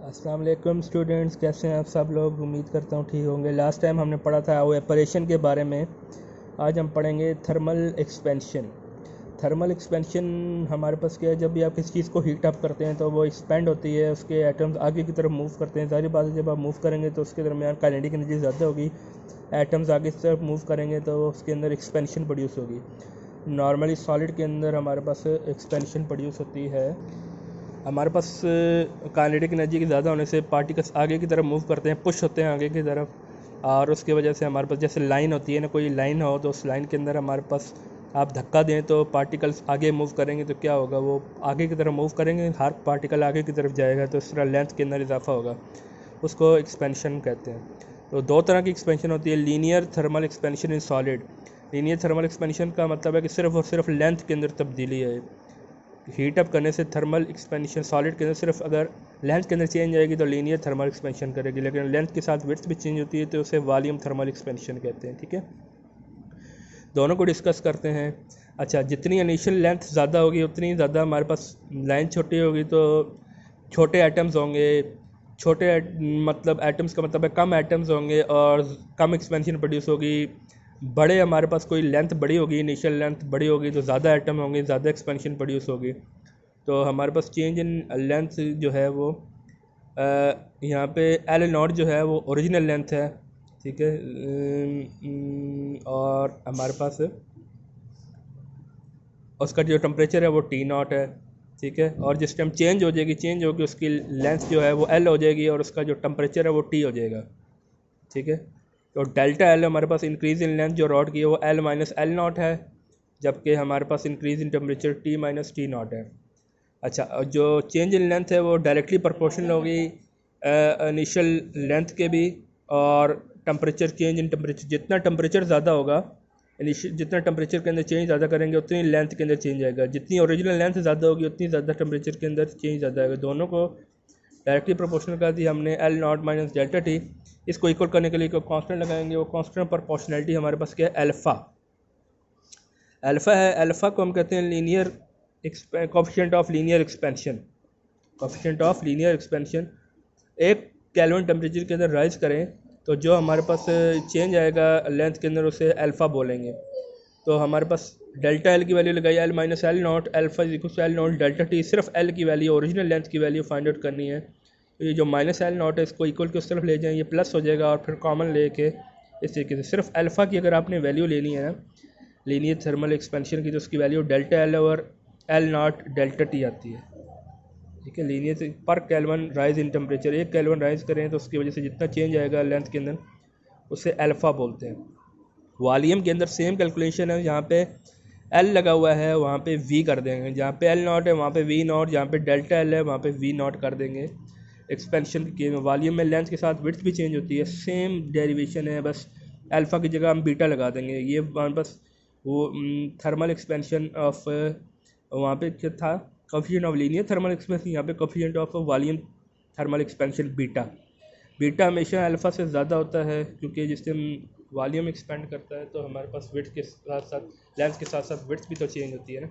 अस्सलाम वालेकुम स्टूडेंट्स, कैसे हैं आप सब लोग। उम्मीद करता हूँ ठीक होंगे। लास्ट टाइम हमने पढ़ा था एवापोरेशन के बारे में। आज हम पढ़ेंगे थर्मल एक्सपेंशन। थर्मल एक्सपेंशन हमारे पास क्या है, जब भी आप किसी चीज़ को हीट अप करते हैं तो वो एक्सपेंड होती है, उसके एटम्स आगे की तरफ मूव करते हैं। सारी बात है, जब आप मूव करेंगे तो उसके दरमियान काइनेटिक एनर्जी ज़्यादा होगी। एटम्स आगे की तरफ मूव करेंगे तो उसके अंदर एक्सपेंशन प्रोड्यूस होगी। नॉर्मली सॉलिड के अंदर हमारे पास एक्सपेंशन प्रोड्यूस होती है। हमारे पास काइनेटिक एनर्जी के ज़्यादा होने से पार्टिकल्स आगे की तरफ मूव करते हैं, पुश होते हैं आगे की तरफ, और उसकी वजह से हमारे पास जैसे लाइन होती है ना, कोई लाइन हो तो उस लाइन के अंदर हमारे पास आप धक्का दें तो पार्टिकल्स आगे मूव करेंगे तो क्या होगा, वो आगे की तरफ मूव करेंगे, हर पार्टिकल आगे की तरफ जाएगा तो इस तरह लेंथ के अंदर इजाफा होगा। उसको एक्सपेंशन कहते हैं। तो दो तरह की एक्सपेंशन होती है, linear thermal expansion in solid. Linear thermal expansion का मतलब है कि सिर्फ और सिर्फ लेंथ के अंदर तब्दीली है। हीट अप करने से थर्मल एक्सपेंशन सॉलिड के अंदर सिर्फ अगर लेंथ के अंदर चेंज आएगी तो लीनियर थर्मल एक्सपेंशन करेगी, लेकिन लेंथ के साथ विड्थ भी चेंज होती है तो उसे वॉल्यूम थर्मल एक्सपेंशन कहते हैं। ठीक है, दोनों को डिस्कस करते हैं। अच्छा, जितनी इनिशियल लेंथ ज़्यादा होगी उतनी ज़्यादा हमारे पास लाइन छोटी होगी, तो छोटे एटम्स होंगे। छोटे मतलब एटम्स का मतलब है कम एटम्स होंगे और कम एक्सपेंशन प्रोड्यूस होगी। बड़े हमारे पास कोई लेंथ बड़ी होगी, इनिशियल लेंथ बड़ी होगी तो ज़्यादा एटम होंगे, ज़्यादा एक्सपेंशन प्रोड्यूस होगी। तो हमारे पास चेंज इन लेंथ जो है वो यहाँ पे एल नॉट जो है वो ओरिजिनल लेंथ है। ठीक है, और हमारे पास उसका जो टेम्परेचर है वो टी नॉट है। ठीक है, और जिस टाइम चेंज होगी उसकी लेंथ जो है वो एल हो जाएगी और उसका जो टेम्परेचर है वो टी हो जाएगा। ठीक है, तो डेल्टा एल हमारे पास इंक्रीज़ इन लेंथ जो रॉड की है वो एल माइनस एल नॉट है, जबकि हमारे पास increase in temperature T minus T naught है। अच्छा, और जो चेंज इन लेंथ है वो डायरेक्टली प्रोपोर्शनल होगी इनिशियल लेंथ के भी, और टेम्परेचर चेंज इन टेम्परेचर, जितना टेम्परेचर ज़्यादा होगा जितना टेम्परेचर के अंदर चेंज ज़्यादा करेंगे उतनी लेंथ के अंदर चेंज आएगा। जितनी ओरिजिनल लेंथ ज़्यादा होगी उतनी ज़्यादा टेम्परेचर के अंदर चेंज ज़्यादा आएगा। दोनों को डायरेक्टली प्रोपोर्शनल कर दिया हमने, L not minus delta T. इसको इक्वल करने के लिए कोई कांस्टेंट लगाएंगे, वो कांस्टेंट प्रोपोर्शनैलिटी हमारे पास क्या है, अल्फ़ा। अल्फ़ा है, अल्फ़ा को हम कहते हैं linear coefficient of linear expansion. Coefficient of linear expansion, एक केल्विन टेम्परेचर के अंदर राइज करें तो जो हमारे पास चेंज आएगा लेंथ के अंदर उसे अल्फ़ा बोलेंगे। तो हमारे पास डेल्टा एल की वैल्यू लगाई L minus L nought, alpha is equal to L nought delta T. सिर्फ एल की वैल्यू, ओरिजिनल लेंथ की वैल्यू फाइंड आउट करनी है। तो ये जो माइनस एल नॉट है इसको इक्वल के उस तरफ ले जाएं, ये प्लस हो जाएगा और फिर कॉमन लेके इस तरीके से सिर्फ अल्फ़ा की अगर आपने वैल्यू लेनी है लीनियर थर्मल एक्सपेंशन की, तो उसकी वैल्यू डेल्टा एल और एल नॉट डेल्टा टी आती है। ठीक है, लीनियर से पर केल्विन राइज इन टेम्परेचर, एक केल्विन राइज करें तो उसकी वजह से जितना चेंज आएगा लेंथ के अंदर उसे अल्फ़ा बोलते हैं। वॉल्यूम के अंदर सेम कैलकुलेशन है, जहाँ पे एल लगा हुआ है वहाँ पे वी कर देंगे, जहाँ पे एल नॉट है वहाँ पे वी नॉट, जहाँ पे डेल्टा एल है वहाँ पे वी नॉट कर देंगे। एक्सपेंशन की केस में वॉल्यूम में लेंथ के साथ विड्थ भी चेंज होती है, सेम डेरिवेशन है, बस अल्फ़ा की जगह हम बीटा लगा देंगे। ये हमारे पास वो थर्मल एक्सपेंशन ऑफ वहाँ पे क्या था, coefficient of linear thermal expansion, यहाँ पे coefficient of volume thermal expansion beta. Beta हमेशा अल्फ़ा से ज़्यादा होता है, क्योंकि जिससे वॉल्यूम एक्सपेंड करता है तो हमारे पास विड्थ के साथ साथ लेंथ के साथ साथ विड्थ भी तो चेंज होती है ना।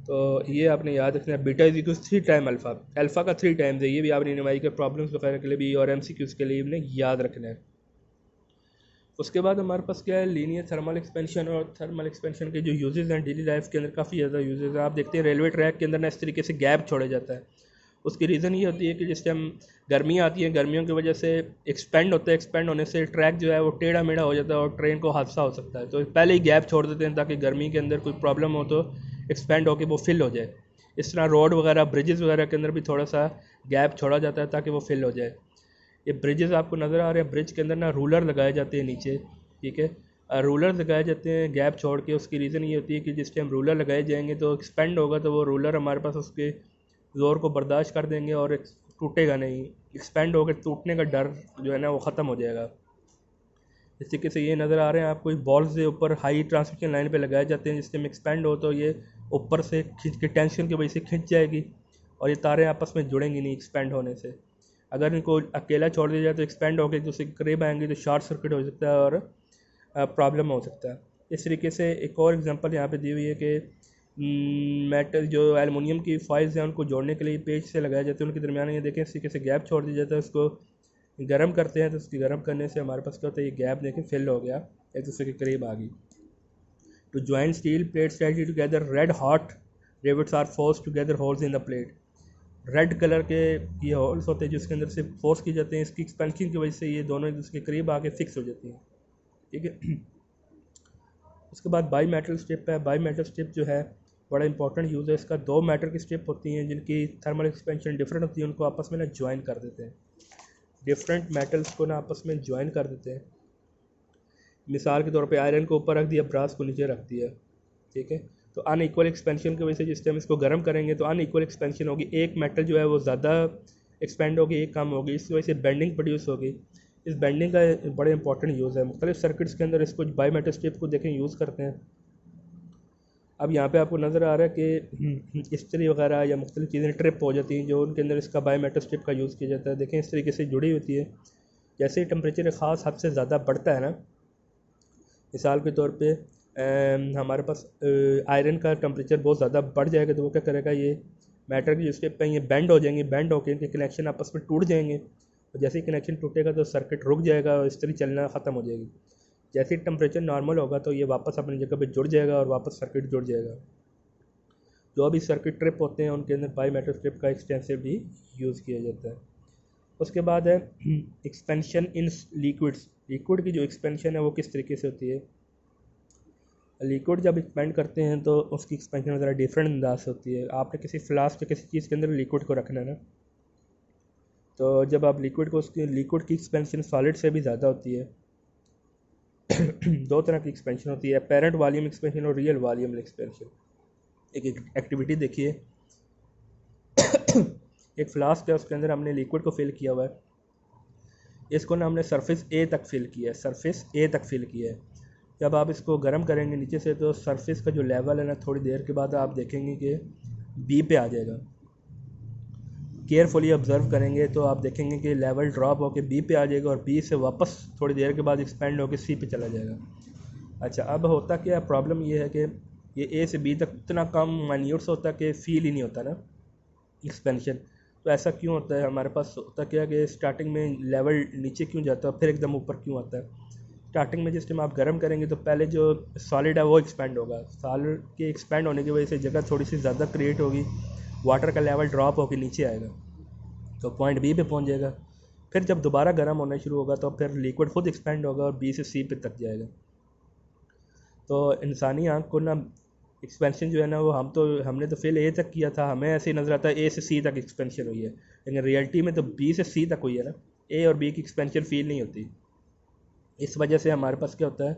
तो ये आपने याद रखना है, beta is equal 3 time alpha. Alpha का 3 टाइम्स है, ये भी आपने एनवाई के प्रॉब्लम्स वगैरह के लिए भी और एमसीक्यूज़ के लिए भी याद रखना है। उसके बाद हमारे पास क्या है, लीनियर थर्मल एक्सपेंशन। और थर्मल एक्सपेंशन के जो यूजेस हैं डेली लाइफ के अंदर काफ़ी ज़्यादा यूजेस हैं। आप देखते हैं रेलवे ट्रैक के अंदर ना इस तरीके से गैप छोड़ा जाता है। उसकी रीज़न ये होती है कि जिस टाइम गर्मियाँ आती हैं, गर्मियों की वजह से एक्सपेंड होता है, एक्सपेंड होने से ट्रैक जो है वो टेढ़ा मेढ़ा हो जाता है और ट्रेन को हादसा हो सकता है। तो पहले ही गैप छोड़ देते हैं ताकि गर्मी के अंदर कोई प्रॉब्लम हो तो एक्सपेंड होकर वो फिल हो जाए। इस तरह रोड वगैरह, ब्रिजेज़ वगैरह के अंदर भी थोड़ा सा गैप छोड़ा जाता है ताकि वो फिल हो जाए। ये ब्रिजेज़ आपको नज़र आ रहे हैं, ब्रिज के अंदर ना रूलर लगाए जाते हैं नीचे। ठीक है, रूलर लगाए जाते हैं गैप छोड़ के। उसकी रीज़न ये होती है कि जिस टाइम रूलर लगाए जाएंगे तो एक्सपेंड होगा तो वो रूलर हमारे पास उसके ज़ोर को बर्दाश्त कर देंगे और टूटेगा नहीं। एक्सपेंड होकर टूटने का डर जो है ना वो ख़त्म हो जाएगा। इस तरीके से ये नज़र आ रहे हैं आपको, बॉल्स से ऊपर हाई ट्रांसमिशन लाइन पे लगाए जाते हैं, जिस टाइम एक्सपेंड हो तो ये ऊपर से खींच के टेंशन की वजह से खिंच जाएगी और ये तारें आपस में जुड़ेंगी नहीं एक्सपेंड होने से। अगर इनको अकेला छोड़ दिया जाए तो एक्सपेंड होकर दूसरे करीब आएंगे तो शॉर्ट सर्किट हो सकता है और प्रॉब्लम हो सकता है। इस तरीके से एक और एग्जांपल यहाँ पे दी हुई है कि मेटल जो एलुमिनियम की फॉइल्स हैं उनको जोड़ने के लिए पेज से लगाए जाते हैं, उनके दरमियान ये देखें इस तरीके से गैप छोड़ दिया जाता है। उसको गर्म करते हैं तो उसकी गर्म करने से हमारे पास क्या होता है, ये गैप देखें फिल हो गया, एक दूसरे के करीब आ गई। To join steel plates tightly together red hot rivets are force together holes in the plate. Red colour के ये होल्स होते हैं जिसके अंदर से फोर्स किए जाते हैं, इसकी एक्सपेंशन की वजह से ये दोनों एक दूसरे के करीब आके फिक्स हो जाती हैं, ठीक है। उसके बाद बाई मेटल स्ट्रिप है। बाई मेटल स्ट्रिप जो है बड़ा इंपॉर्टेंट यूज़ है इसका। दो मेटल की स्ट्रिप होती हैं जिनकी थर्मल एक्सपेंशन डिफरेंट होती है, उनको आपस में ना ज्वाइन कर देते हैं, डिफरेंट मेटल्स को ना आपस में ज्वाइन कर देते हैं। मिसाल के तौर पे आयरन को ऊपर रख दिया, ब्रास को नीचे रख दिया, ठीक है। तो अनइक्वल एक्सपेंशन की वजह से जिस टाइम इसको गर्म करेंगे तो अनइक्वल एक्सपेंशन होगी, एक मेटल जो है वो ज़्यादा एक्सपेंड होगी, एक कम होगी, इसकी वजह से बेंडिंग प्रोड्यूस होगी। इस बेंडिंग का बड़ा इंपॉर्टेंट यूज़ है मुख्तलिफ सर्किट्स के अंदर, इसको बाई मेटल स्ट्रिप को देखें यूज़ करते हैं। अब यहाँ पे आपको नज़र आ रहा है कि इस्त्री वगैरह या मुख्तलिफ चीज़ें ट्रिप हो जाती हैं जो उनके अंदर इसका बाई मेटल स्ट्रिप का यूज़ किया जाता है। देखें इस तरीके से जुड़ी होती है। जैसे ही टेम्परेचर ख़ास हद से ज़्यादा बढ़ता है ना, मिसाल के तौर पे हमारे पास आयरन का टेम्परेचर बहुत ज़्यादा बढ़ जाएगा तो वो क्या करेगा, ये मेटल की जो स्ट्रिप है ये बेंड हो जाएंगे, बेंड होकर इनके कनेक्शन आपस में टूट जाएंगे। और जैसे ही कनेक्शन टूटेगा तो सर्किट रुक जाएगा और इस्त्री चलना ख़त्म हो जाएगी। जैसे ही टेम्परेचर नॉर्मल होगा तो ये वापस अपनी जगह पे जुड़ जाएगा और वापस सर्किट जुड़ जाएगा। जो भी सर्किट ट्रिप होते हैं उनके अंदर बाई मेटल स्ट्रिप का एक्सटेंसिवली यूज़ किया जाता है। उसके बाद है एक्सपेंशन इन लिक्विड्स। लिक्विड की जो एक्सपेंशन है वो किस तरीके से होती है। लिक्विड जब एक्सपेंड करते हैं तो उसकी एक्सपेंशन ज़रा डिफरेंट अंदाज से होती है। आपने किसी फ्लास्क या किसी चीज़ के अंदर लिक्विड को रखना है ना, तो जब आप लिक्विड को, उसकी लिक्विड की एक्सपेंशन सॉलिड से भी ज़्यादा होती है। दो तरह की एक्सपेंशन होती है, अपेरेंट वॉल्यूम एक्सपेंशन और रियल वॉल्यूम एक्सपेंशन। एक एक्टिविटी देखिए, एक फ्लास्क है उसके अंदर हमने लिक्विड को फिल किया हुआ है, इसको ना हमने सरफेस ए तक फिल किया है, सरफेस ए तक फिल किया है। जब आप इसको गर्म करेंगे नीचे से तो सरफेस का जो लेवल है ना थोड़ी देर के बाद आप देखेंगे कि बी पे आ जाएगा। केयरफुली ऑब्ज़र्व करेंगे तो आप देखेंगे कि लेवल ड्रॉप होकर बी पे आ जाएगा और बी से वापस थोड़ी देर के बाद एक्सपेंड होकर सी पे चला जाएगा। अच्छा, अब होता क्या, प्रॉब्लम ये है कि ये ए से बी तक इतना कम माइन्यूट्स होता है कि फील ही नहीं होता ना एक्सपेंशन। तो ऐसा क्यों होता है, हमारे पास होता क्या है कि स्टार्टिंग में लेवल नीचे क्यों जाता है फिर एकदम ऊपर क्यों आता है। स्टार्टिंग में जिस टाइम आप गर्म करेंगे तो पहले जो सॉलिड है वो एक्सपेंड होगा, सॉलिड के एक्सपेंड होने की वजह से जगह थोड़ी सी ज़्यादा क्रिएट होगी, वाटर का लेवल ड्रॉप होकर नीचे आएगा तो पॉइंट बी पे पहुंच जाएगा। फिर जब दोबारा गर्म होना शुरू होगा तो फिर लिक्विड खुद एक्सपेंड होगा और बी से सी पे तक जाएगा। तो इंसानी आँख को ना एक्सपेंशन जो है ना वो हमने तो फिल ए तक किया था, हमें ऐसे ही नज़र आता है ए से सी तक एक्सपेंशन हुई है, लेकिन रियलिटी में तो बी से सी तक हुई है ना, ए और बी की एक्सपेंशन फील नहीं होती। इस वजह से हमारे पास क्या होता है,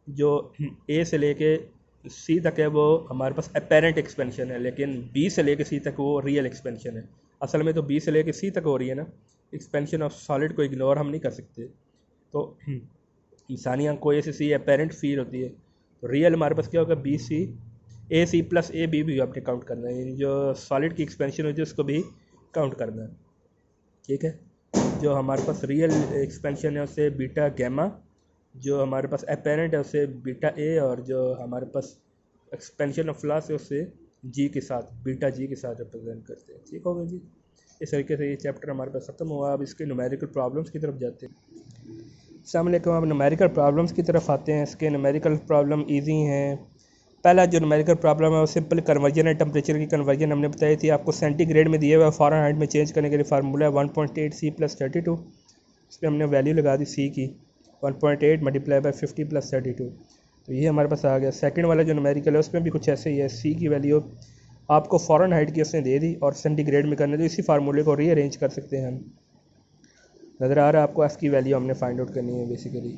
जो ए से लेके सी तक है वो हमारे पास अपेरेंट एक्सपेंशन है, लेकिन बी से लेके सी तक वो रियल एक्सपेंशन है। असल में तो बी से लेके सी तक हो रही है ना, एक्सपेंशन ऑफ सॉलिड को इग्नोर हम नहीं कर सकते। तो इंसानी आँख को ए से सी अपेरेंट फील होती है, तो रियल हमारे पास क्या होगा, B C A C plus A B भी आपने काउंट करना है, यानी जो सॉलिड की एक्सपेंशन होती है उसको भी काउंट करना है, ठीक है। जो हमारे पास रियल एक्सपेंशन है उससे बीटा गैमा, जो हमारे पास अपेरेंट है उससे बीटा ए, और जो हमारे पास एक्सपेंशन ऑफ फ्लास है उससे जी के साथ, बीटा जी के साथ रिप्रेजेंट करते हैं। ठीक होगा जी, इस तरीके से ये चैप्टर हमारे पास ख़त्म हुआ। अब इसके न्यूमेरिकल प्रॉब्लम्स की तरफ जाते हैं। अस्सलाम वालेकुम, अब न्यूमेरिकल प्रॉब्लम्स की तरफ आते हैं। इसके न्यूमेरिकल प्रॉब्लम इजी हैं। पहला जो न्यूमेरिकल प्रॉब्लम है वो सिंपल कन्वर्जन है, टेम्परेचर की कन्वर्जन हमने बताई थी आपको। सेंटीग्रेड में दिए हुआ है, फ़ारेनहाइट में चेंज करने के लिए फार्मूला है 1.8 C + 32। इस पर हमने वैल्यू लगा दी सी की 1.8 मल्टीप्लाई बाई 50 + 32, तो ये हमारे पास आ गया। सेकंड वाला जो न्यूमेरिकल है उसमें भी कुछ ऐसे ही है, सी की वैल्यू आपको फ़ारेनहाइट की उसने दे दी और सेंटीग्रेड में करने, तो इसी फार्मूले को रीअरेंज कर सकते हैं हम। नज़र आ रहा है आपको, एफ़ की वैल्यू हमने फाइंड आउट करनी है बेसिकली।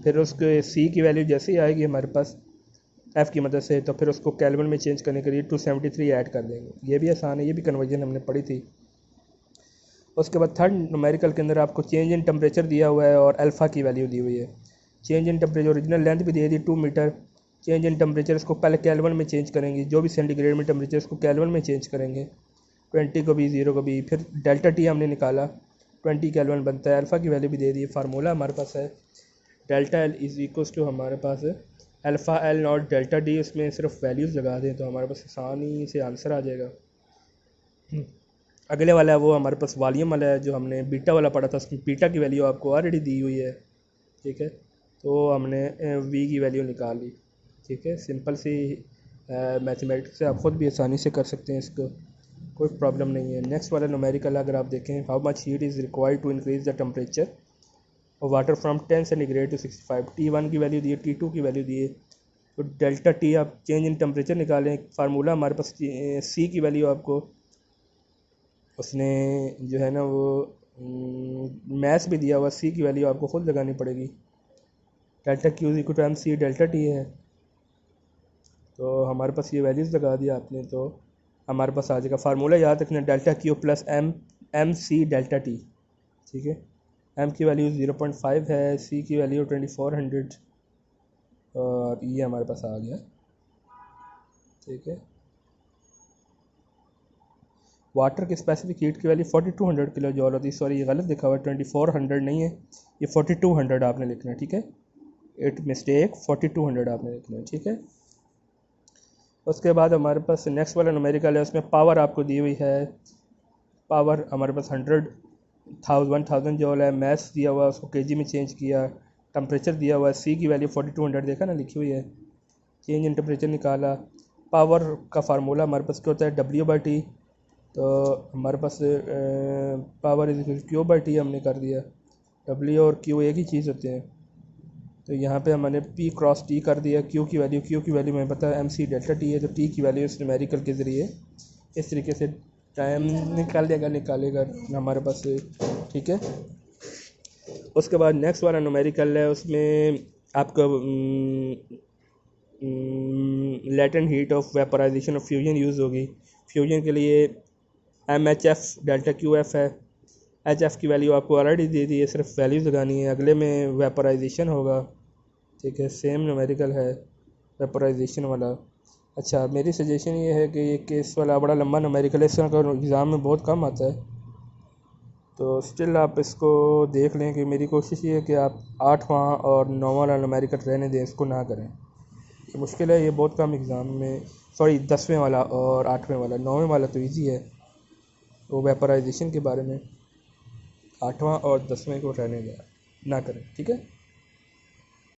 फिर उसके सी की वैल्यू जैसे ही आएगी हमारे पास एफ़ की मदद से, तो फिर उसको केल्विन में चेंज करने के लिए 273 ऐड कर देंगे। ये भी आसान है, ये भी कन्वर्जन हमने पढ़ी थी। उसके बाद थर्ड न्यूमेरिकल के अंदर आपको चेंज इन टेम्परेचर दिया हुआ है और अल्फ़ा की वैल्यू दी हुई है। Change in temperature original length भी दे दी 2 मीटर। चेंज इन टेम्परेचर इसको पहले केल्विन में चेंज करेंगे, जो भी सेंटीग्रेड में टेम्परेचर इसको केल्विन में चेंज करेंगे, 20 को भी 0 को भी। फिर डेल्टा टी हमने निकाला, 20 केल्विन बनता है। अल्फ़ा की वैल्यू भी दे दी, फार्मूला हमारे पास है delta L is equals to हमारे पास है alpha L nought delta D, उसमें सिर्फ वैल्यूज़ लगा दें तो हमारे पास आसानी से आंसर आ जाएगा। अगले वाला है वो हमारे पास वॉल्यूम वाला है, जो हमने बीटा वाला पढ़ा था, उसमें बीटा की वैल्यू आपको ऑलरेडी दी हुई है, ठीक है। तो हमने वी की वैल्यू निकाल ली, ठीक है। सिंपल सी मैथमेटिक्स से आप ख़ुद भी आसानी से कर सकते हैं इसको, कोई प्रॉब्लम नहीं है। नेक्स्ट वाला न्यूमेरिकल अगर आप देखें, how much heat is required to increase the temperature और water from 10 centigrade to 65। T1 की वैल्यू दी है, T2 की वैल्यू दी है, तो डेल्टा टी आप चेंज इन टेम्परेचर निकालें। फार्मूला हमारे पास सी की वैल्यू आपको उसने जो है ना वो मैथ्स भी दिया हुआ, सी की वैल्यू आपको खुद लगानी पड़ेगी। Delta Q is equal to M C delta T है, तो हमारे पास ये वैल्यूज़ लगा दिया आपने, तो हमारे पास आ जाएगा। फार्मूला याद रखना, delta Q plus M C delta T, ठीक है। एम की वैल्यू 0.5 है, सी की वैल्यू 2400 और ये हमारे पास आ गया, ठीक है। वाटर की स्पेसिफिक हीट की वैल्यू 4200 किलो जॉल होती है। सॉरी ये गलत लिखा हुआ है, 2400 नहीं है, ये 4200 आपने लिखना है, ठीक है। इट मिस्टेक, 4200 आपने लिखना है, ठीक है। उसके बाद हमारे पास नेक्स्ट वाला न्यूमेरिकल है, उसमें पावर आपको दी हुई है। पावर हमारे पास 1000 जॉल है, मैथ्स दिया हुआ उसको केजी में चेंज किया, टेम्परेचर दिया हुआ है, सी की वैल्यू 4200 देखा ना लिखी हुई है, चेंज इन टेम्परेचर निकाला। पावर का फार्मूला हमारे पास क्या होता है, W/T, तो हमारे पास पावर इज Q/T हमने कर दिया। W और Q एक ही चीज़ होते हैं, तो यहाँ पे हमने P क्रॉस T कर दिया। Q की वैल्यू हमें पता है MC डेल्टा T है, तो T की वैल्यू इस न्यूमेरिकल के ज़रिए इस तरीके से टाइम निकालेगा हमारे पास, ठीक है। उसके बाद नेक्स्ट वाला न्यूमेरिकल है, उसमें आपका latent heat of vaporisation of fusion use होगी। फ्यूजन के लिए MHF डेल्टा QF है। HF की वैल्यू आपको ऑलरेडी दे दी है, सिर्फ वैल्यूज़ लगानी है। अगले में वेपराइजेशन होगा, ठीक है, सेम न्यूमेरिकल है वेपराइजेशन वाला। अच्छा, मेरी सजेशन ये है कि ये केस वाला बड़ा लंबा न्यूमेरिकल है, इसका एग्ज़ाम में बहुत कम आता है, तो स्टिल आप इसको देख लें कि मेरी कोशिश ये है कि आप 8वां और 9वां वाला न्यूमेरिकल रहने दें, इसको ना करें। ये मुश्किल है, ये बहुत कम एग्ज़ाम में, सॉरी 10वें वाला और 8वें वाला, 9वें वाला तो इजी है, वो वेपराइजेशन के बारे में। 8वां और 10वें को रहने दें, ना करें, ठीक है।